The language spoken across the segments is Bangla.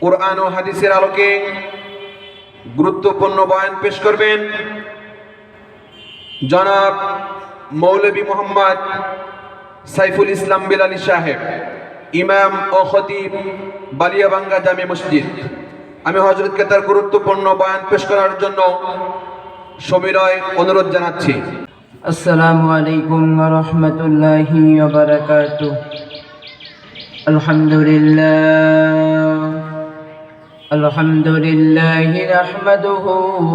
কুরআন ও হাদিসের আলোকে গুরুত্বপূর্ণ বয়ান পেশ করবেন জনাব মৌলভী মোহাম্মদ সাইফুল ইসলাম বিলালী সাহেব, ইমাম ও খতিব, বালিয়াবাঙ্গা জামে মসজিদ। আমি হযরতকে তার গুরুত্বপূর্ণ বয়ান পেশ করার জন্য সবিনয় অনুরোধ জানাচ্ছি। আসসালামু আলাইকুম ওয়া রাহমাতুল্লাহি ওয়া বারাকাতুহু। আলহামদুলিল্লাহি নাহমাদুহু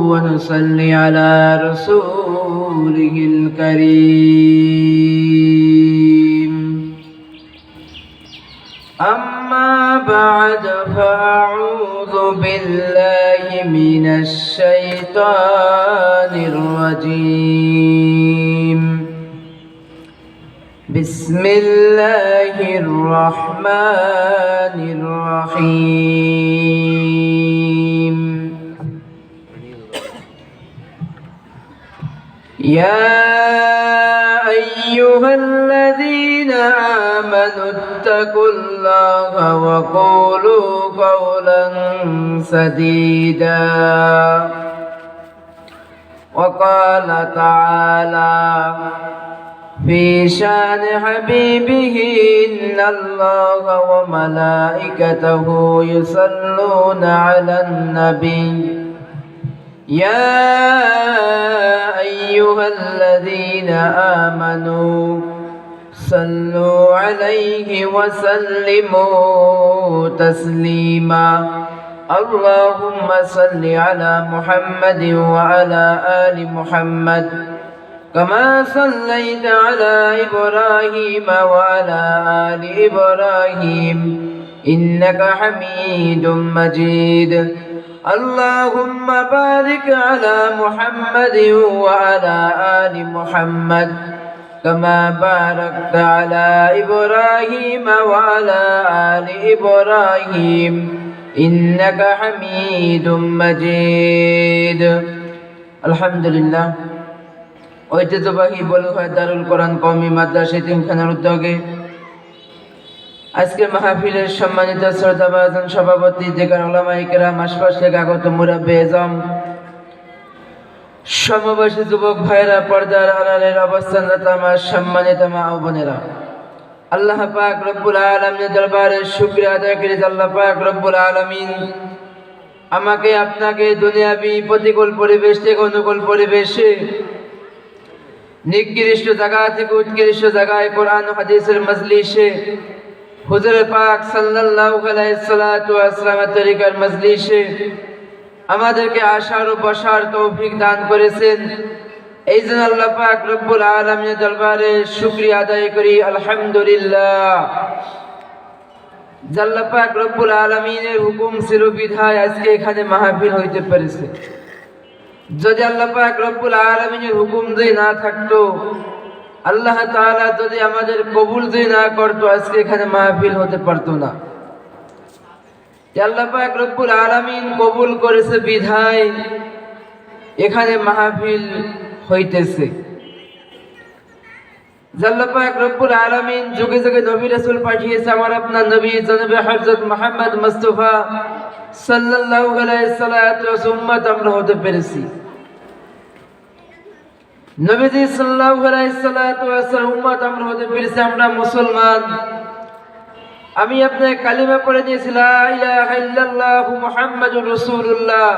ওয়া নুসাল্লি আলা রাসূলিহিল কারীম। আম্মা বা'দ ফাআউযু বিল্লাহি মিনাশ শাইতানির রাজীম। বিসমিল্লাহির রহমানির রহিম। ইয়া আইয়ুহাল্লাযীনা আমানুত্তাকুল্লাহা ওয়া কুলু কাওলান সাদীদা। ওয়া ক্বালা তাআলা في شان حبيبه إن الله وملائكته يصلون على النبي يا أيها الذين آمنوا صلوا عليه وسلموا تسليما اللهم صل على محمد وعلى آل محمد كما صليت على إبراهيم وعلى آل إبراهيم إنك حميد مجيد اللهم بارك على محمد وعلى آل محمد كما باركت على إبراهيم وعلى آل إبراهيم إنك حميد مجيد الحمد لله। ঐতিহ্যবাহী বলুয়া দারুল কোরআন কওমি মাদ্রাসা এতিমখানার উদ্যোগে আজকে মাহফিলের সম্মানিত শ্রোতাভাজন সভাপতি, যেখানে উলামায়ে কেরাম, আশপাশ থেকে আগত মুরাব্বি আজম, সমবয়সী যুবক ভাইরা, পর্দার আড়ালের অবস্থানরত আমার সম্মানিত মা ও বোনেরা, আল্লাহ পাক রব্বুল আলামিনের দরবারে শুকরিয়া আদায় করি। আল্লাহ পাক রব্বুল আলামিন আমাকে আপনাকে দুনিয়াবি প্রতিকূল পরিবেশ থেকে অনুকূল পরিবেশে নিকৃষ্ট জায়গা থেকে উৎকৃষ্ট জায়গায় কোরআন ও হাদিসের মজলিসে, হুজুর পাক সাল্লাল্লাহু আলাইহি সাল্লাতু ওয়াসসালামের তরিকার মজলিসে আমাদেরকে আসার ও বসার তৌফিক দান করেছেন। এই জন্য আল্লাহ পাক রব্বুল আলামিনের দরবারে শুকরিয়া আদায় করি আলহামদুলিল্লাহ। আল্লাহ পাক রব্বুল আলামিনের হুকুম ছিল বিধায় আজকে এখানে মাহফিল হইতে পেরেছে। যদি আল্লাহ পাক রব্বুল আলামিনের হুকুম যদি না থাকতো, আল্লাহ তাআলা যদি আমাদের কবুল যদি না করতো, আজকে এখানে মাহফিল হতে পারতো না। আল্লাহ পাক রব্বুল আলামিন কবুল করেছে বিধায় এখানে মাহফিল হইতেছে। আল্লাহ পাক রব্বুল আলামিন যুগে যুগে নবী রাসূল পাঠিয়েছে। আমার আপনার নবী জনাবে হযরত মুহাম্মদ মুস্তাফা সাল্লাল্লাহু আলাইহি সাল্লাম আমরা হতে পেরেছি। নবীজি সাল্লাল্লাহু আলাইহি সাল্লাম উম্মত আমরা হতে পেরেছি। আমরা মুসলমান। আমি আপনাকে কালিমা পড়ে দিয়েছি লা ইলাহা ইল্লাল্লাহু মুহাম্মাদুর রাসূলুল্লাহ,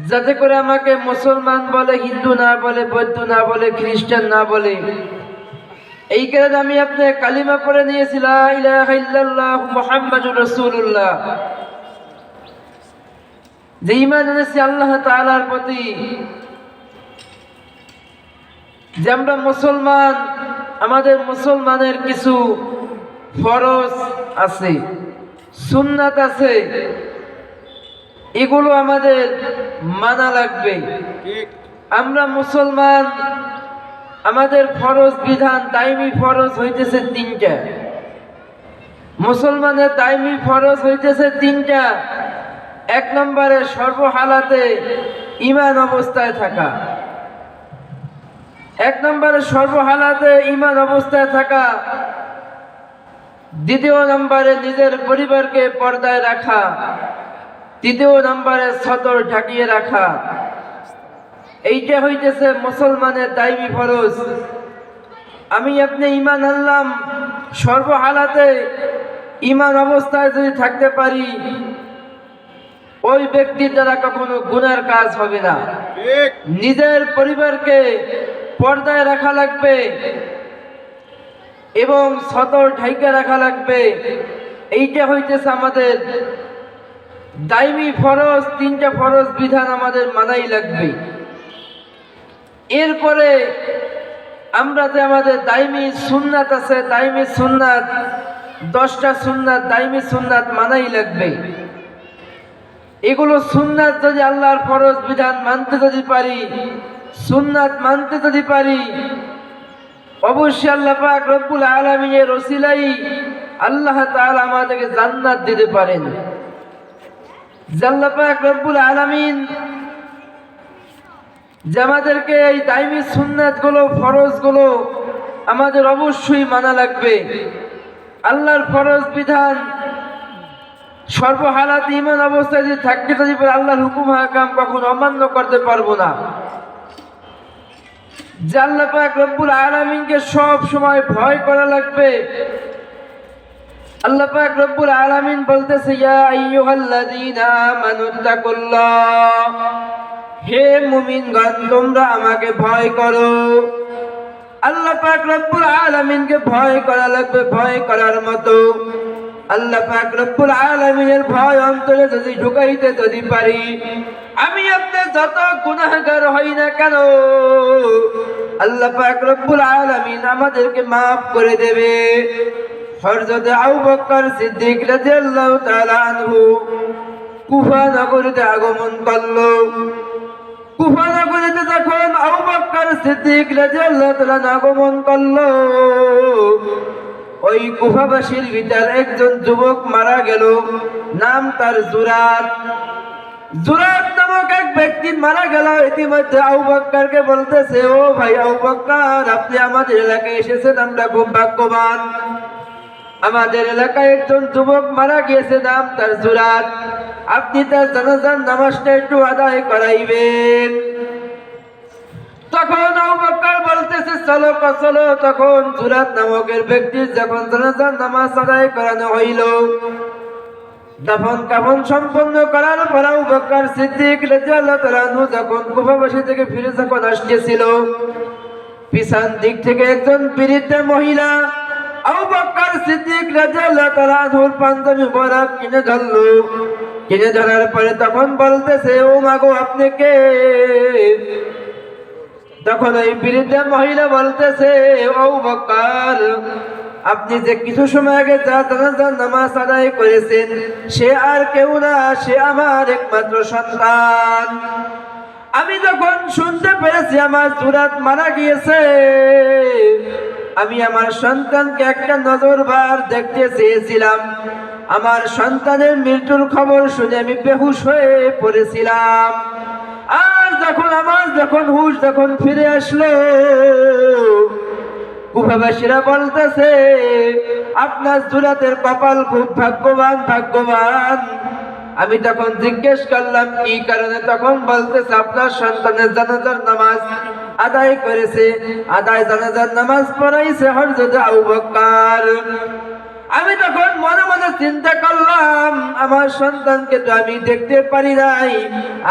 যাতে করে আমাকে মুসলমান বলে, হিন্দু না বলে, বৌদ্ধ না বলে, খ্রিস্টান না বলে। এই কারণে আমি আপনাকে কালিমা পড়ে নিয়েছি লা ইলাহা ইল্লাল্লাহু মুহাম্মাদুর রাসূলুল্লাহ, যে ঈমান এনেছি আল্লাহ তাআলার প্রতি, যে আমরা মুসলমান। আমাদের মুসলমানের কিছু ফরজ আছে, সুন্নাত আছে, এগুলো আমাদের মানা লাগবে। আমরা মুসলমান, আমাদের ফরজ বিধান, দায়মি ফরজ হইতেছে তিনটা। মুসলমানের দায়মি ফরজ হইতেছে তিনটা। এক নম্বরে সর্বহালাতে ঈমান অবস্থায় থাকা। এক নম্বরে সর্বহালাতে ঈমান অবস্থায় থাকা। দ্বিতীয় নম্বরে নিজের পরিবারকে পর্দায় রাখা, তৃতীয় নম্বরে সতর ঢাকিয়ে রাখা। এইটা হইতেছে মুসলমানের দায়মি ফরজ। আমি আপনি ঈমান আনলাম, সর্বহালাতে ঈমান অবস্থায় যদি থাকতে পারি, ওই ব্যক্তির দ্বারা কখনো গুনার কাজ হবে না। নিজের পরিবারকে পর্দায় রাখা লাগবে এবং সতর ঢাইকা রাখা লাগবে। এইটা হইতেছে আমাদের দায়মি ফরজ। তিনটা ফরজ বিধান আমাদের মানাই লাগবে। এরপরে আমরা যে আমাদের দায়মি সুন্নাত আছে, দায়মি সুন্নাত 10টা সুন্নাত, দায়মি সুন্নাত মানাই লাগবে। এগুলো সুন্নাত যদি আল্লাহর ফরজ বিধান মানতে যদি পারি, সুন্নাত মানতে যদি পারি, অবশ্যই আল্লাহ পাক রব্বুল আলামিনের ওসিলাই আল্লাহ তাআলা আমাদেরকে জান্নাত দিতে পারেন। আল্লাহ পাক রব্বুল আলামিন যে আমাদেরকে এই দায়মি সুন্নাতগুলো, ফরজগুলো আমাদের অবশ্যই মানা লাগবে। আল্লাহর ফরজ বিধান সর্বহালাতে ঈমান অবস্থায় যদি থাকতে যদি পারে, আল্লাহর হুকুম হাকাম কখনো অমান্য করতে পারবো না। যে আল্লাহ পাক রব্বুল আলামিনকে সব সময় ভয় করা লাগবে। আল্লাহ পাক রব্বুল আলামিন বলতেছে, ইয়া আইয়ুহাল্লাযীনা আমানুত্তাকুল্লাহ, হে মুমিনগণ তোমরা আমাকে ভয় করো। আল্লাহ পাক রব্বুল আলামিনকে ভয় করা লাগবে, ভয় করার মতো। আল্লাহ পাক রব্বুল আলামিনের ভয় অন্তরে যদি ঢুকাইতে যদি পারি, আমি আপনি যত গুনাহগার হই না কেন, আল্লাহ পাক রব্বুল আলামিন আমাদেরকে মাফ করে দেবে। হযরত আবু বকর সিদ্দিক রাদিয়াল্লাহু তাআলা আনহু কুফা নগরীতে আগমন করলো। কুফা নগরীতে যখন আবু বকর সিদ্দিক রাদিয়াল্লাহু তাআলা আগমন করলো, ওই কুফাবাসীর ভিতর একজন যুবক মারা গেল, নাম তার জুরাত। জুরাত নামক এক ব্যক্তি মারা গেল। ইতিমধ্যে আবু বকরকে বলতেছে, ও ভাই আবু বকর, আপনি আমাদের এলাকায় এসেছেন, আমরা খুব ভাগ্যবান। আমাদের এলাকায় একজন যুবক মারা গিয়েছে, নাম তার জুরাত। আপনি তার জানাজার নামাজটা একটু আদায় করাইবেন। তখন আবু বকর বলতেছে, চলো চলো। তখন জুরাত নামকের ব্যক্তির যখন জানাজার নামাজ আদায় করানো হইল, দাফন কাফন সম্পন্ন করার পর আবু বকর সিদ্দিক রাদিয়াল্লাহু তাআলা আনহু যখন কুফাবাসী থেকে ফিরে যখন আসতেছিল, পিছন দিক থেকে একজন বৃদ্ধা মহিলা আবু বকর সিদ্দিক রাদিয়াল্লাহু তাআলা আনহুর পাঞ্জাবি মোবারক কিনে ধরলো। কিনে ধরার পরে তখন বলতেছে, ও মাগো আপনি কে? তখন ওই বৃদ্ধা মহিলা বলতেছে, আবু বকর, আপনি যে কিছু সময় আগে যা জানাজার নামাজ আদায় করেছেন, সে আর কেউ না, সে আমার একমাত্র সন্তান। আমি যখন শুনতে পেরেছি আমার জুরাত মারা গিয়েছে, আমি আমার সন্তানকে একটা নজরবার দেখতে চেয়েছিলাম। আমার সন্তানের মৃত্যুর খবর শুনে আমি বেহুশ হয়ে পড়েছিলাম। আর যখন হুঁশ ফিরে আসলো, কুফাবাসীরা বলতেছে, আপনার জুরাতের কপাল খুব ভাগ্যবান, ভাগ্যবান। আমি তখন জিজ্ঞেস করলাম কি কারণে? তখন বলতেছে, আপনার সন্তানের জানাজার নামাজ আদায় করেছে, জানাজার নামাজ পড়াইছে হযরত আবু বকর। আমি তখন মনে মনে চিন্তা করলাম, আমার সন্তানকে তো আমি দেখতে পারি নাই,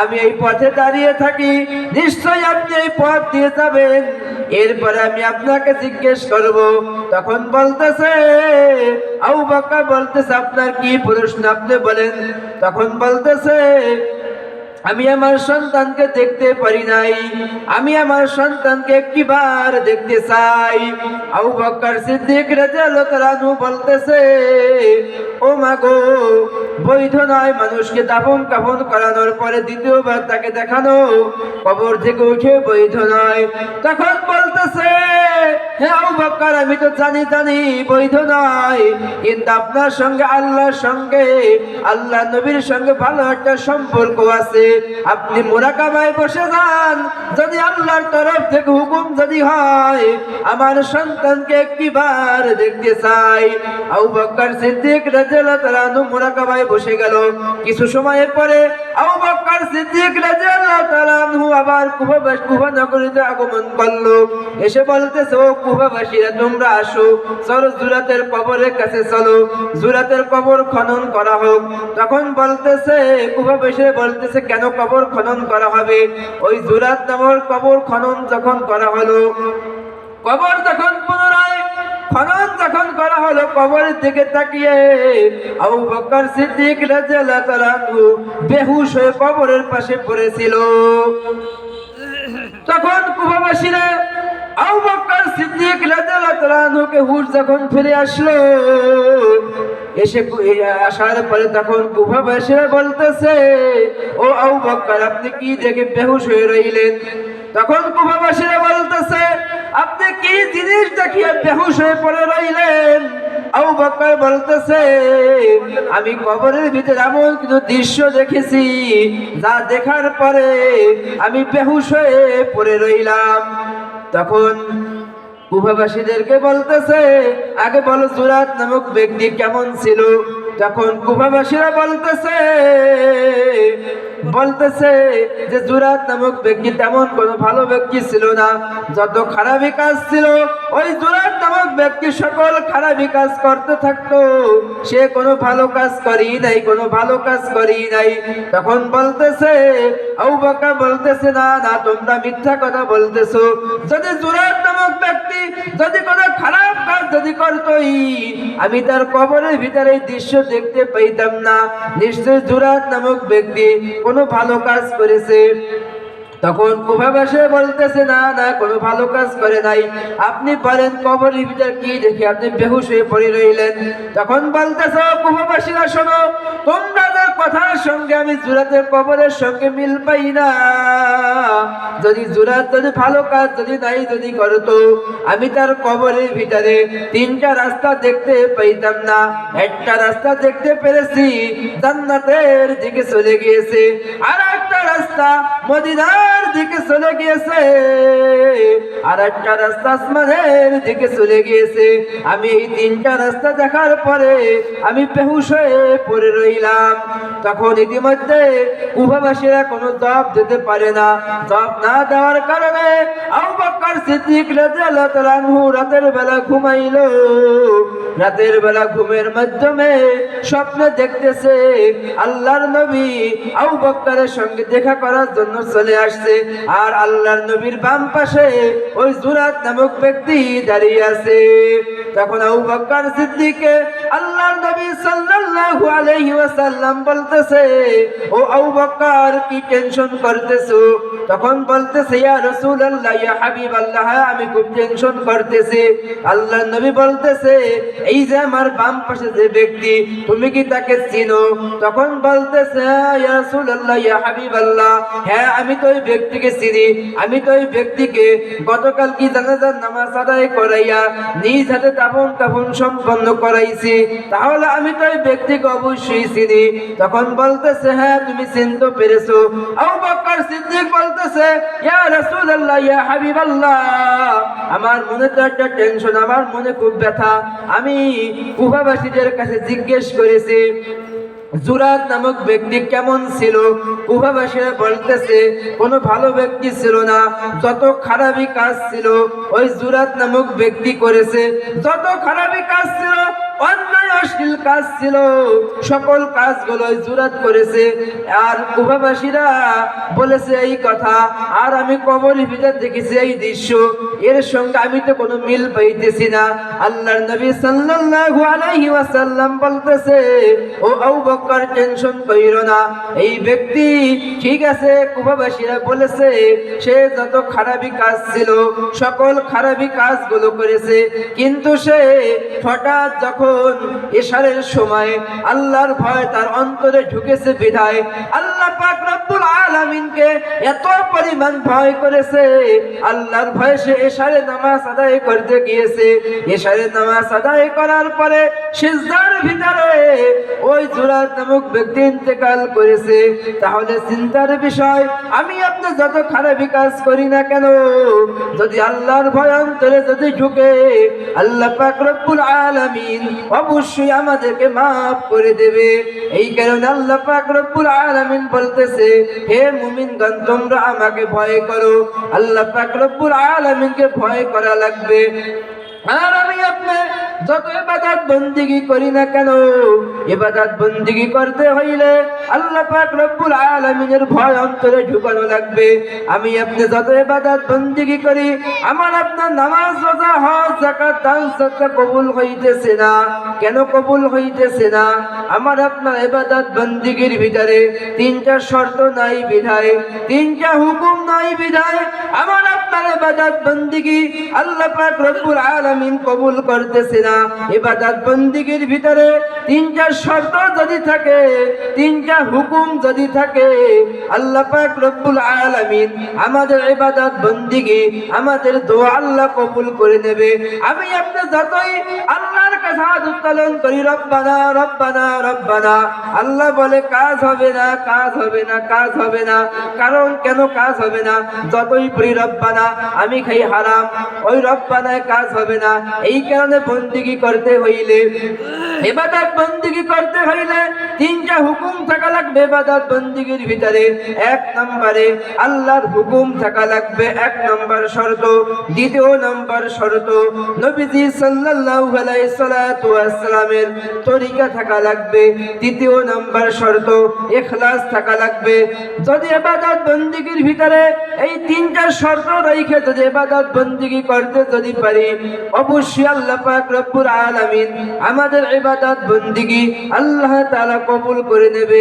আমি এই পথে দাঁড়িয়ে থাকি, নিশ্চয়ই আপনি এই পথ দিয়ে যাবেন, এরপরে আমি আপনাকে জিজ্ঞেস করব। তখন বলতেছে, আবু বকর বলতেছে, আপনার কি প্রশ্ন আপনি বলেন। তখন বলতেছে, আমি আমার সন্তানকে দেখতে পারি নাই, আমি আমার সন্তানকে একটিবার দেখতে চাই। আবু বকর সিদ্দিক রাদিয়াল্লাহু তাআলা আনহু বলতেছে, ও মাগো, বৈধ নয় মানুষকে দাফন কাফন করানোর পরে দ্বিতীয়বার তাকে দেখানো, কবর থেকে উঠে বৈধ নয়। তখন বলতেছে, হে আবু বকর, আমি তো জানি বৈধ নয়, কিন্তু আপনার সঙ্গে আল্লাহর সঙ্গে, আল্লাহ নবীর সঙ্গে ভালো একটা সম্পর্ক আছে। আপনি মুরাকাবায় বসে যান, যদি আল্লাহর তরফ থেকে হুকুম যদি হয় আমার সন্তানকে একটিবার দেখতে চাই। আবু বকর সিদ্দিক রাদিয়াল্লাহু তাআলা আনহু মুরাকাবায় বসে গেল। কিছু সময় পরে আবু বকর সিদ্দিক রাদিয়াল্লাহু তাআলা আনহু আবার কুফা নগরীতে আগমন করলো। এসে বলতেছে, ও কুফাবাসীরা তোমরা আসো, চলো জুরাতের কবরের কাছে চলো, জুরাতের কবর খনন করা হোক। তখন বলতেছে কুফাবাসীরা বলতেছে, কেন কবর খনন করা হবে? ওই জুরাত নামের কবর খনন যখন করা হলো, কবর যখন পুনরায় খনন যখন করা হলো, কবরের দিকে তাকিয়ে আবু বকর সিদ্দিক রাদিয়াল্লাহু তাআলা আনহু বেহুশ হয়ে কবরের পাশে পড়েছিল। তখন কুফাবাসীরা আবু বকর সিদ্দিক রাদিয়াল্লাহু তাআলা আনহুকে হুশ যখন ফিরে আসলো, আসার পরে তখন কুফাবাসীরা বলতেছে, ও আবু বকর আপনি কি দেখে বেহুশ হয়ে রইলেন? তখন কুফাবাসীরা বলতেছে, আপনি কি জিনিস দেখিয়ে বেহুশ হয়ে পড়ে রইলেন? আবু বকর বলতেছে, আমি কবরের ভিতরে এমন কিছু দৃশ্য দেখেছি যা দেখার পরে আমি বেহুশ হয়ে পড়ে রইলাম। তখন কুফাবাসীদেরকে বলতেছে, আগে বলো জুরাত নামক ব্যক্তি কেমন ছিল? তখন কুফাবাসীরা বলতেছে যে জুরাত নামক ব্যক্তি তেমন কোনো ভালো ব্যক্তি ছিল না, যত খারাপি কাজ ছিল ওই জুরাত নামক ব্যক্তি সকল খারাপি কাজ করতে থাকতো, সে কোনো ভালো কাজ করি নাই, কোনো ভালো কাজ করি নাই। তখন বলতেছে আবু বকর বলতেছে, না না তোমরা মিথ্যা কথা বলতেছো, যদি জুরাত নামক ব্যক্তি যদি কোনো খারাপ কাজ যদি করতোই আমি তার কবরের ভিতরে এই দৃশ্য দেখতে পাইতাম না, নিশ্চয় জুরাত নামক ব্যক্তি কোনো ভালো কাজ করেছে। তখন কুফাবাসীরা বলতেছে, না না কোনো ভালো কাজ করে নাই, আপনি বলেন কবরের ভিতর কি দেখে আপনি বেহুশ হয়ে পড়ে রইলেন? তখন বলতেছে, কুফাবাসীরা শোনো, তোমাদের কথার সঙ্গে আমি জুরাতের কবরের সঙ্গে মিল পাই না। যদি জুরাত যদি ভালো কাজ যদি নাই যদি করতো আমি তার কবরের ভিতরে তিনটা রাস্তা দেখতে পাইতাম না। একটা রাস্তা দেখতে পেরেছি জান্নাতের দিকে চলে গিয়েছে, আর একটা রাস্তা মদিনার দিকে চলে গিয়েছে, আর একটা রাস্তা আসমানের দিকে চলে গিয়েছে। আমি এই তিনটা রাস্তা দেখার পরে আমি বেহুশ হয়ে পড়ে রইলাম। তখন ইতিমধ্যে কুফাবাসীরা কোনো জবাব দিতে পারে না। জবাব না দেওয়ার কারণে আবু বকর সিদ্দিক রাদিয়াল্লাহু তাআলা আনহু রাতের বেলা ঘুমাইলো। রাতের বেলা ঘুমের মাধ্যমে স্বপ্নে দেখতেছে আল্লাহর নবী আবু বকরের সঙ্গে দেখা করার জন্য চলে আসছে, আর আল্লাহর নবীর বাম পাশে ওই জুরাত নামক ব্যক্তি দাঁড়িয়ে আছে। তখন আবু বকর সিদ্দিককে আল্লাহর নবী সাল্লাল্লাহু আলাইহি ওয়াসাল্লাম বলতেছে, ও আবু বকর কি টেনশন করতেছো? তখন বলতেছে, ইয়া রাসূলুল্লাহ ইয়া হাবিবাল্লাহ আমি খুব টেনশন করতেছি। আল্লাহর নবী বলতেছে, এই যে আমার বাম পাশে যে ব্যক্তি তুমি কি তাকে চিনো? তখন বলতেছে, ইয়া রাসূলুল্লাহ ইয়া হাবিবাল্লাহ হ্যাঁ আমি তো ওই ব্যক্তিকে চিনি, আমি তো ওই ব্যক্তিকে গতকাল কি জানাজার নামাজ আদায় করাইয়া নিজ হাতে দাফন কাফন সম্পন্ন করাইছি, তাহলে আমি তো ওই ব্যক্তিকে অবশ্যই চিনি। তখন বলতেছে, হ্যাঁ তুমি চিনতে পেরেছো। আবু বকর সিদ্দিক বলতেছে, ইয়া রাসূলুল্লাহ ইয়া হাবিবাল্লাহ আমার মনে তো একটা টেনশন, আমার মনে খুব ব্যথা। আমি কুফাবাসীদের কাছে জিজ্ঞেস করেছি জুরাত নামক ব্যক্তি কেমন ছিল? কুফাবাসীরা বলতেছে কোনো ভালো ব্যক্তি ছিল না, যত খারাপি কাজ ছিল ওই জুরাত নামক ব্যক্তি করেছে, যত খারাপি কাজ ছিল অন্যায় অশ্লীল কাজ ছিল সকল কাজগুলো জুরাত করেছে। আর কুফাবাসীরা বলেছে এই কথা, আর আমি কবরের ভিতর দেখেছি এই দৃশ্য, এর সঙ্গে আমি তো কোনো মিল পাইতেছি না। আল্লাহর নবী সাল্লাল্লাহু আলাইহি ওয়াসাল্লাম বলতেছে, ও আবু বকর টেনশন কইরো না, এই ব্যক্তি ঠিক আছে কুফাবাসীরা বলেছে সে যত খারাপি কাজ ছিল সকল খারাপি কাজগুলো করেছে, কিন্তু সে হঠাৎ যখন এশারের সময় আল্লাহর ভয় তার অন্তরে ঢুকেছে বিধায় আল্লাহ পাক পাক রব্বুল আলামিনকে এত পরিমাণ ভয় করেছে, আল্লাহর ভয়ে সে এশারে নামাজ আদায় করতে গিয়েছে। এশারে নামাজ আদায় করার পরে সিজদার ভিতরে ওই জুরাত নামক ব্যক্তি ইন্তেকাল করেছে। তাহলে চিন্তার বিষয়, আমি আপনি যত খারাপই কাজ করি না কেন, যদি আল্লাহর ভয় অন্তরে যদি ঢুকে, আল্লাহ পাক রব্বুল আলামিন অবশ্যই আমাদেরকে মাফ করে দেবে। এই কারণে আল্লাহ পাক রব্বুল আলামিন বলতেছে, হে মুমিনগণ, তোমরা আমাকে ভয় করো। আল্লাহ পাক রব্বুল আলামিনকে ভয় করা লাগবে। আর আমি আপনি যত ইবাদত বন্দিগি করি না কেন, ইবাদত বন্দিগি করতে হইলে আল্লাহ পাক রব্বুল আলামিনের ভয় অন্তরে ঢুকানো লাগবে। আমি আপনি যত ইবাদত বন্দিগি করি, আমার আপনার নামাজ, রোজা, হজ, যাকাত, দান, সদকা কবুল হইতেছে না। কেন কবুল হইতেছে না? আমার আপনার ইবাদত বন্দিগির ভিতরে তিনটা শর্ত নাই বিধায়, তিনটা হুকুম নাই বিধায় আমার আপনার ইবাদত বন্দিগি আল্লাহ পাক রব্বুল আলামিন কবুল করতেছে না। ইবাদত বন্দিগির ভিতরে তিনটা শর্ত যদি থাকে, তিনটা হুকুম যদি থাকে, আল্লাহ পাক রব্বুল আলামিন আমাদের ইবাদত বন্দিগি, আমাদের দোয়া আল্লাহ কবুল করে নেবে। আমি আপনি যতই আল্লাহর কাছে হাত উত্তোলন করি, রব্বানা রব্বানা রব্বানা, আল্লাহ বলে কাজ হবে না, কাজ হবে না, কাজ হবে না। কারণ কেন কাজ হবে না? যতই পড়ি রব্বানা, আমি খাই হারাম, ওই রব্বানায় কাজ হবে না। এই কারণে বন্দিগি করতে হইলে, ইবাদত বন্দিগি করতে হইলে তিনটা হুকুম থাকা লাগবে ইবাদত বন্দিগির ভিতরে। এক নম্বরে আল্লাহর হুকুম থাকা লাগবে, এক নম্বর শর্ত। দ্বিতীয় নম্বর শর্ত, নবীজি সাল্লাল্লাহু আলাইহি সাল্লাতু ওয়াসসালামের তরিকা থাকা লাগবে। তৃতীয় নম্বর শর্ত, ইখলাস থাকা লাগবে। যদি ইবাদত বন্দিগির ভিতরে এই তিনটা শর্ত রেখে যদি ইবাদত বন্দিগি করতে যদি পারি, অবশ্যই আল্লাহ পাক রব্বুল আলামিন আমাদের ইবাদত বন্দিগি আল্লাহ তাআলা কবুল করে নেবে।